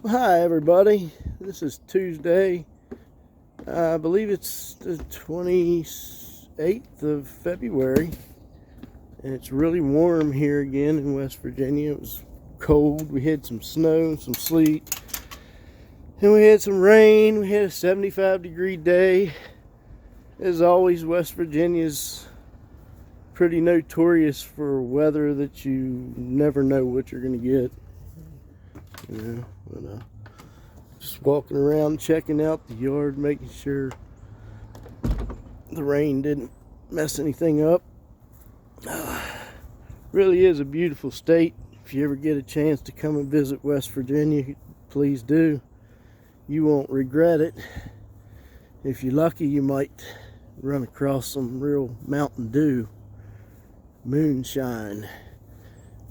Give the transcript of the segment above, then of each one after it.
Hi everybody, this is Tuesday. I believe it's the 28th of February, and it's really warm here again in West Virginia. It was cold. We had some snow, some sleet, and we had some rain. We had a 75-degree day. As always, West Virginia's pretty notorious for weather that you never know what you're going to get. Just walking around, checking out the yard, making sure the rain didn't mess anything up. Really is a beautiful state. If you ever get a chance to come and visit West Virginia, please do. You won't regret it. If you're lucky, you might run across some real Mountain Dew moonshine.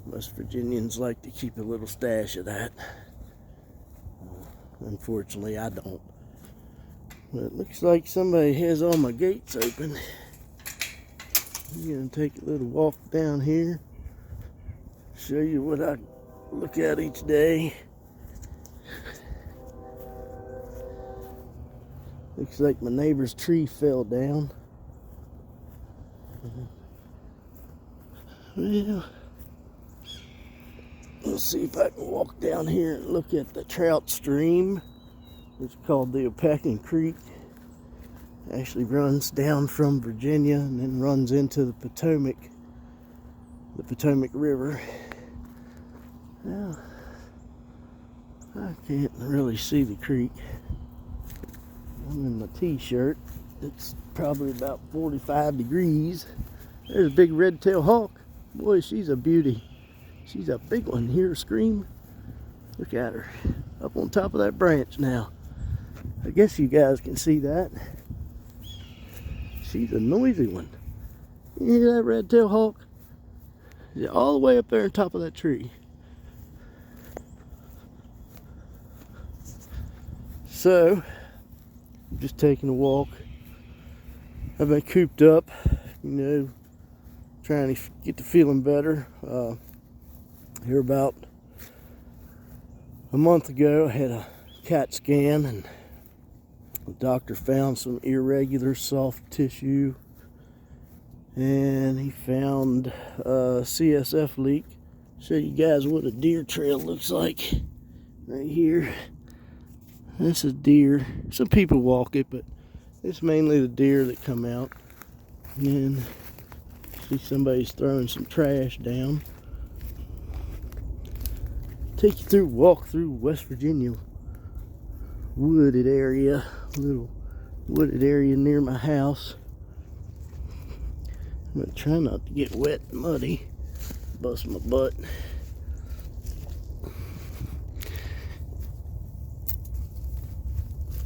West Virginians like to keep a little stash of that. Unfortunately, I don't. But it looks like somebody has all my gates open. I'm going to take a little walk down here, show you what I look at each day. Looks like my neighbor's tree fell down. Well, let's see if I can walk down here and look at the trout stream. It's called the Opequon Creek. It actually runs down from Virginia and then runs into the Potomac River. Now, I can't really see the creek. I'm in my t-shirt. It's probably about 45 degrees. There's a big red-tailed hawk. Boy, she's a beauty. She's a big one. Hear her scream? Look at her. Up on top of that branch now. I guess you guys can see that. She's a noisy one. You hear that red-tailed hawk? She's all the way up there on top of that tree. So, I'm just taking a walk. I've been cooped up, trying to get to feeling better. Here about a month ago, I had a CAT scan, and the doctor found some irregular soft tissue, and he found a CSF leak. Show you guys what a deer trail looks like right here. This is deer. Some people walk it, but it's mainly the deer that come out. And see somebody's throwing some trash down. Take you through, walk through West Virginia wooded area, little wooded area near my house. I'm gonna try not to get wet and muddy, bust my butt.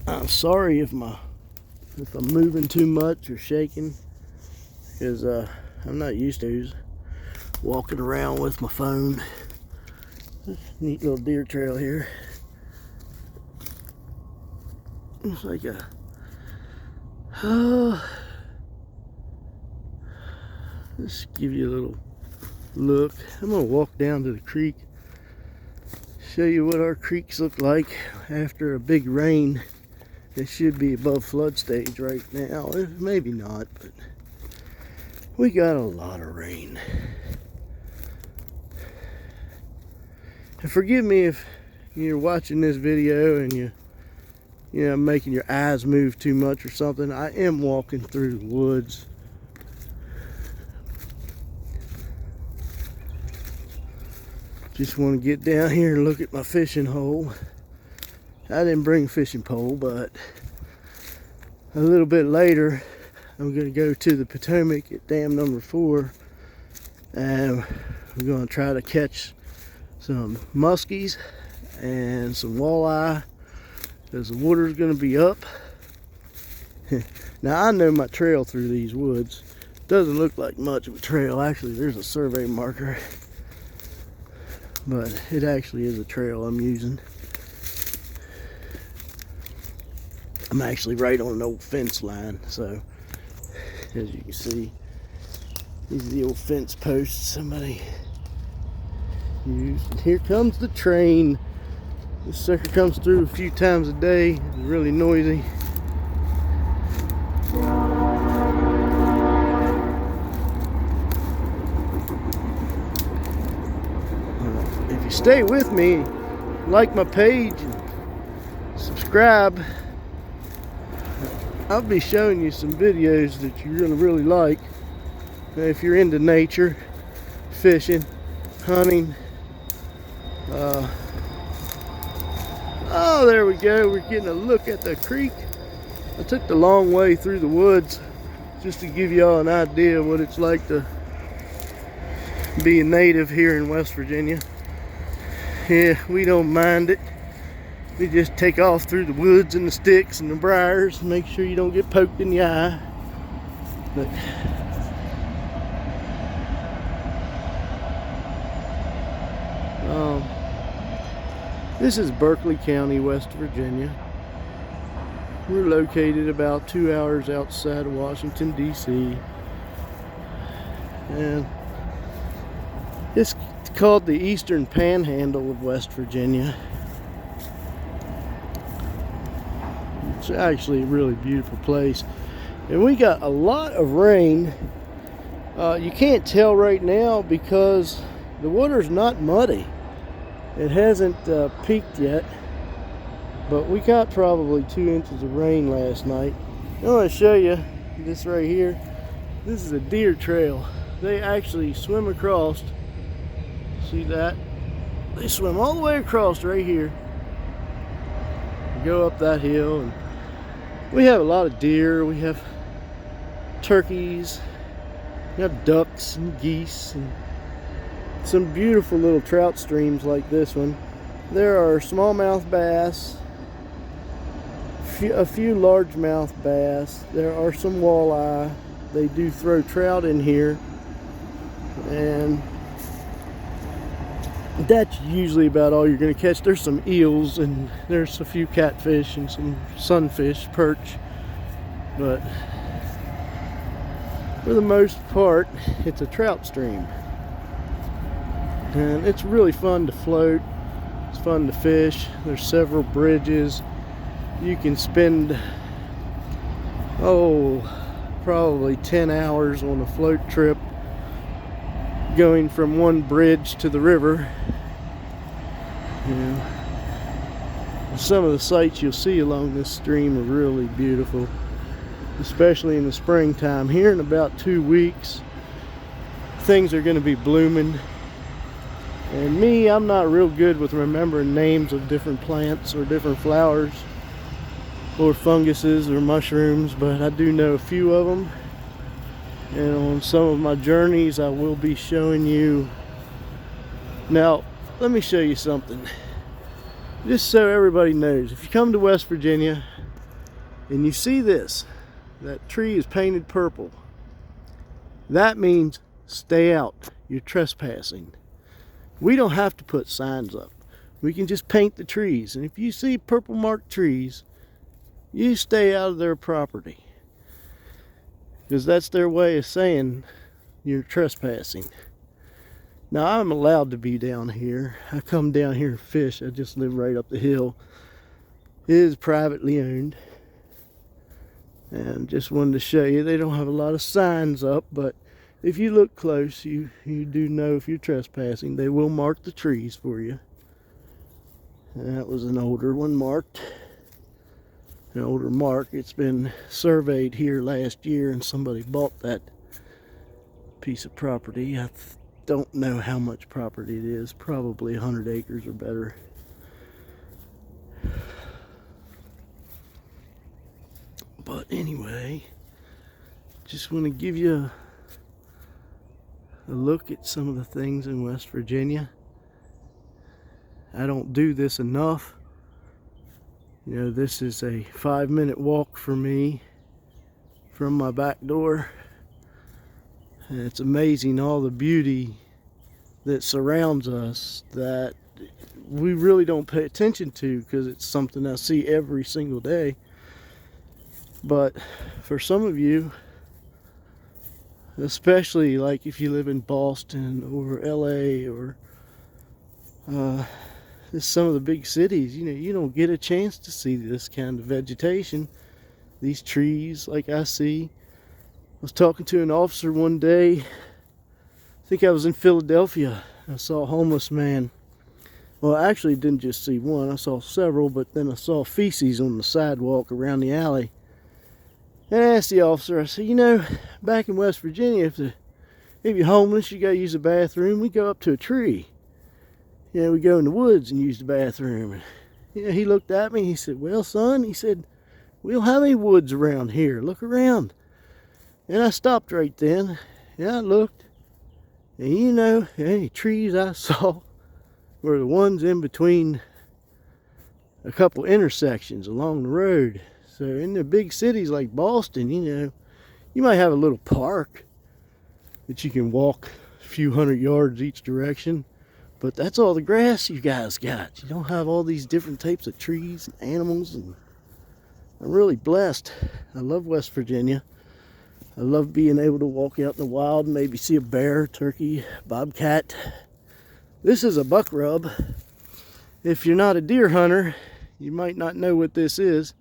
I'm sorry if I'm moving too much or shaking, because I'm not used to walking around with my phone. Neat little deer trail here. It's like just give you a little look. I'm gonna walk down to the creek, show you what our creeks look like after a big rain. It should be above flood stage right now. Maybe not, but we got a lot of rain. And forgive me if you're watching this video and you're making your eyes move too much or something. I am walking through the woods. Just want to get down here and look at my fishing hole. I didn't bring a fishing pole, but a little bit later I'm going to go to the Potomac at dam number 4, and we're going to try to catch some muskies and some walleye, because the water's going to be up. Now I know my trail through these woods doesn't look like much of a trail. Actually, there's a survey marker, but it actually is a trail I'm using. I'm actually right on an old fence line, so as you can see, these are the old fence posts somebody used. And here comes the train. This sucker comes through a few times a day. It's really noisy. If you stay with me, like my page and subscribe, I'll be showing you some videos that you're gonna really like. If you're into nature, fishing, hunting. Oh, there we go. We're getting a look at the creek. I took the long way through the woods just to give y'all an idea of what it's like to be a native here in West Virginia. Yeah, we don't mind it. We just take off through the woods and the sticks and the briars and make sure you don't get poked in the eye. But this is Berkeley County, West Virginia. We're located about 2 hours outside of Washington, D.C. And it's called the Eastern Panhandle of West Virginia. It's actually a really beautiful place. And we got a lot of rain. You can't tell right now because the water's not muddy. It hasn't peaked yet, but we got probably 2 inches of rain last night. I want to show you this right here. This is a deer trail. They actually swim across. See that? They swim all the way across right here. Go up that hill, and we have a lot of deer. We have turkeys. We have ducks and geese and some beautiful little trout streams like this one. There are smallmouth bass, a few largemouth bass. There are some walleye. They do throw trout in here, and that's usually about all you're going to catch. There's some eels and there's a few catfish and some sunfish, perch, but for the most part it's a trout stream. And it's really fun to float. It's fun to fish. There's several bridges. You can spend, probably 10 hours on a float trip going from one bridge to the river. And some of the sights you'll see along this stream are really beautiful, especially in the springtime. Here in about 2 weeks, things are going to be blooming. And me, I'm not real good with remembering names of different plants or different flowers or funguses or mushrooms, but I do know a few of them. And on some of my journeys, I will be showing you. Now, let me show you something. Just so everybody knows, if you come to West Virginia and you see this, that tree is painted purple, that means stay out. You're trespassing. We don't have to put signs up. We can just paint the trees. And if you see purple marked trees, you stay out of their property, because that's their way of saying you're trespassing. Now, I'm allowed to be down here. I come down here and fish. I just live right up the hill. It is privately owned. And just wanted to show you, they don't have a lot of signs up, but if you look close, you do know if you're trespassing. They will mark the trees for you. And that was an older one marked. An older mark. It's been surveyed here last year, and somebody bought that piece of property. I don't know how much property it is. Probably 100 acres or better. But anyway, just want to give you a look at some of the things in West Virginia. I don't do this enough. You know, this is a 5-minute walk for me from my back door. And it's amazing all the beauty that surrounds us that we really don't pay attention to, because it's something I see every single day. But for some of you, especially like if you live in Boston or LA or some of the big cities, you don't get a chance to see this kind of vegetation, these trees like I see. I was talking to an officer one day, I think I was in Philadelphia. I saw a homeless man. Well, I actually didn't just see one, I saw several, but then I saw feces on the sidewalk around the alley. And I asked the officer, I said, back in West Virginia, if you're homeless, you gotta use the bathroom, we go up to a tree. We go in the woods and use the bathroom. And, he looked at me, he said, well, son, he said, we don't have any woods around here, look around. And I stopped right then, and I looked, and any trees I saw were the ones in between a couple intersections along the road. So in the big cities like Boston, you might have a little park that you can walk a few hundred yards each direction, but that's all the grass you guys got. You don't have all these different types of trees and animals, and I'm really blessed. I love West Virginia. I love being able to walk out in the wild and maybe see a bear, turkey, bobcat. This is a buck rub. If you're not a deer hunter, you might not know what this is,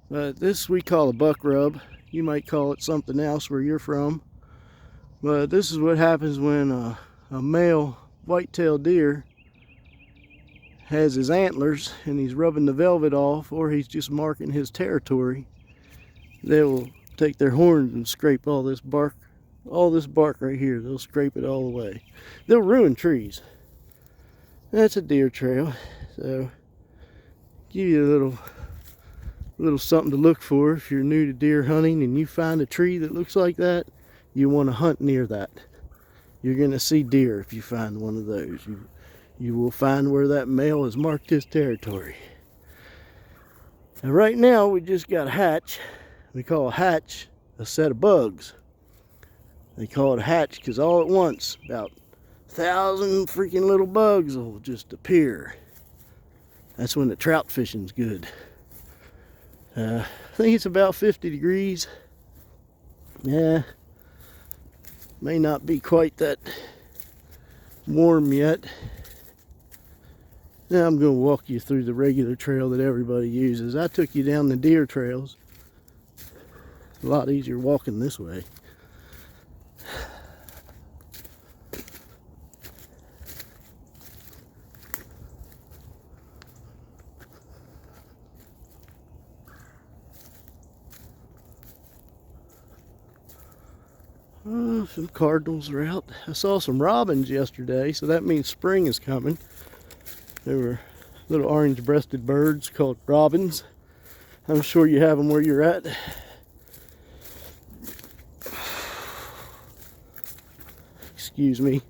but this we call a buck rub. You might call it something else where you're from. But this is what happens when a male white-tailed deer has his antlers and he's rubbing the velvet off, or he's just marking his territory. They will take their horns and scrape all this bark right here. They'll scrape it all the way. They'll ruin trees. That's a deer trail, so give you a little something to look for if you're new to deer hunting and you find a tree that looks like that. You want to hunt near that. You're going to see deer if you find one of those. You will find where that male has marked his territory. And right now we just got a hatch. We call a hatch a set of bugs. They call it a hatch because all at once about 1,000 freaking little bugs will just appear. That's when the trout fishing's good. I think it's about 50 degrees. Yeah, may not be quite that warm yet. Now I'm going to walk you through the regular trail that everybody uses. I took you down the deer trails. It's a lot easier walking this way. Some cardinals are out. I saw some robins yesterday, so that means spring is coming. There were little orange-breasted birds called robins. I'm sure you have them where you're at. Excuse me.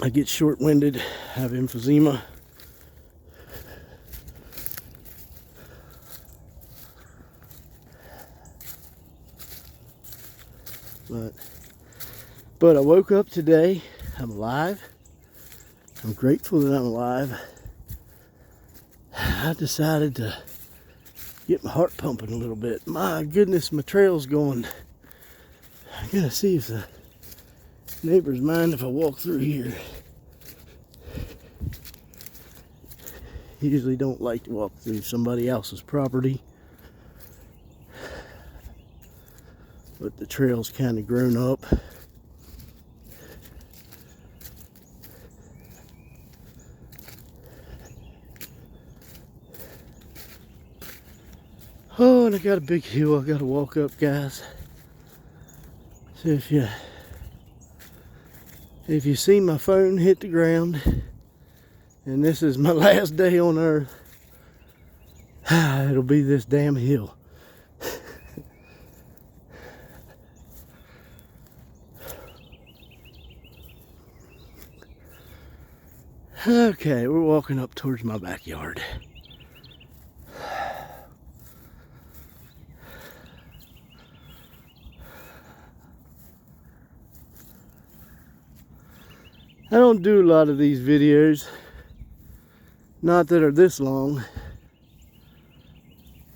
I get short-winded, have emphysema. But I woke up today. I'm alive. I'm grateful that I'm alive. I decided to get my heart pumping a little bit. My goodness, my trail's going. I gotta see if the neighbors mind if I walk through here. Usually don't like to walk through somebody else's property, but the trail's kind of grown up. Oh, and I got a big hill I gotta walk up, guys. So if you see my phone hit the ground, and this is my last day on earth, it'll be this damn hill. Okay, we're walking up towards my backyard. I don't do a lot of these videos, not that are this long,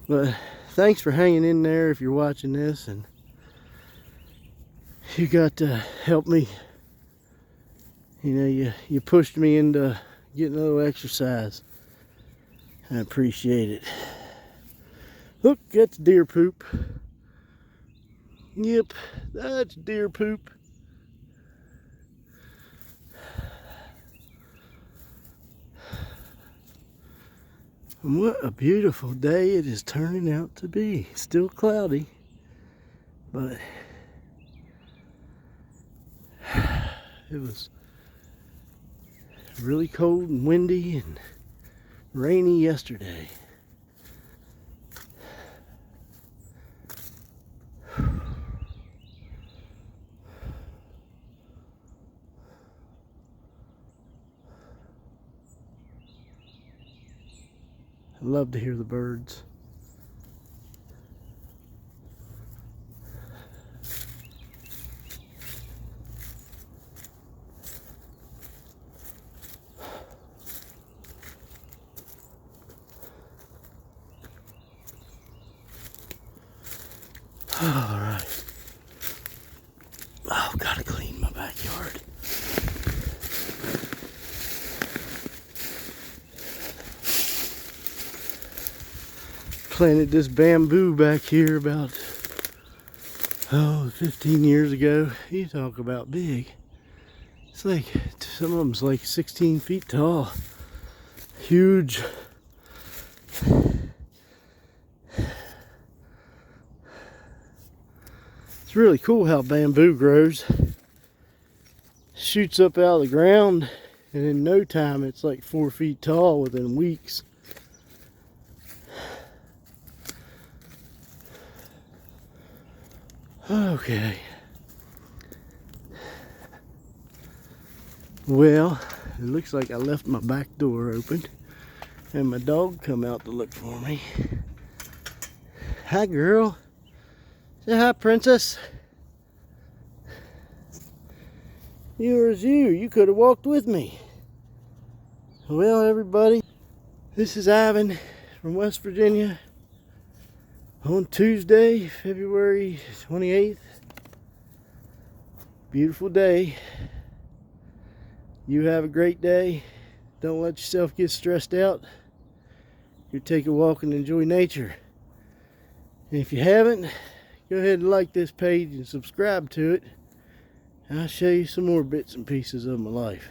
but thanks for hanging in there if you're watching this, and you got to help me. You pushed me into getting a little exercise. I appreciate it. Look, that's deer poop. Yep, that's deer poop. And what a beautiful day it is turning out to be. Still cloudy, but it was really cold and windy and rainy yesterday. I love to hear the birds. All right. Oh, gotta clean my backyard. Planted this bamboo back here about 15 years ago. You talk about big. It's like, some of them's like 16 feet tall. Huge. It's really cool how bamboo grows. Shoots up out of the ground, and in no time it's like 4 feet tall within weeks. Okay. Well, it looks like I left my back door open and my dog come out to look for me. Hi, girl. Say hi, princess. Yours you. You could have walked with me. Well, everybody, this is Ivan from West Virginia on Tuesday, February 28th. Beautiful day. You have a great day. Don't let yourself get stressed out. You take a walk and enjoy nature. And if you haven't, go ahead and like this page and subscribe to it. And I'll show you some more bits and pieces of my life.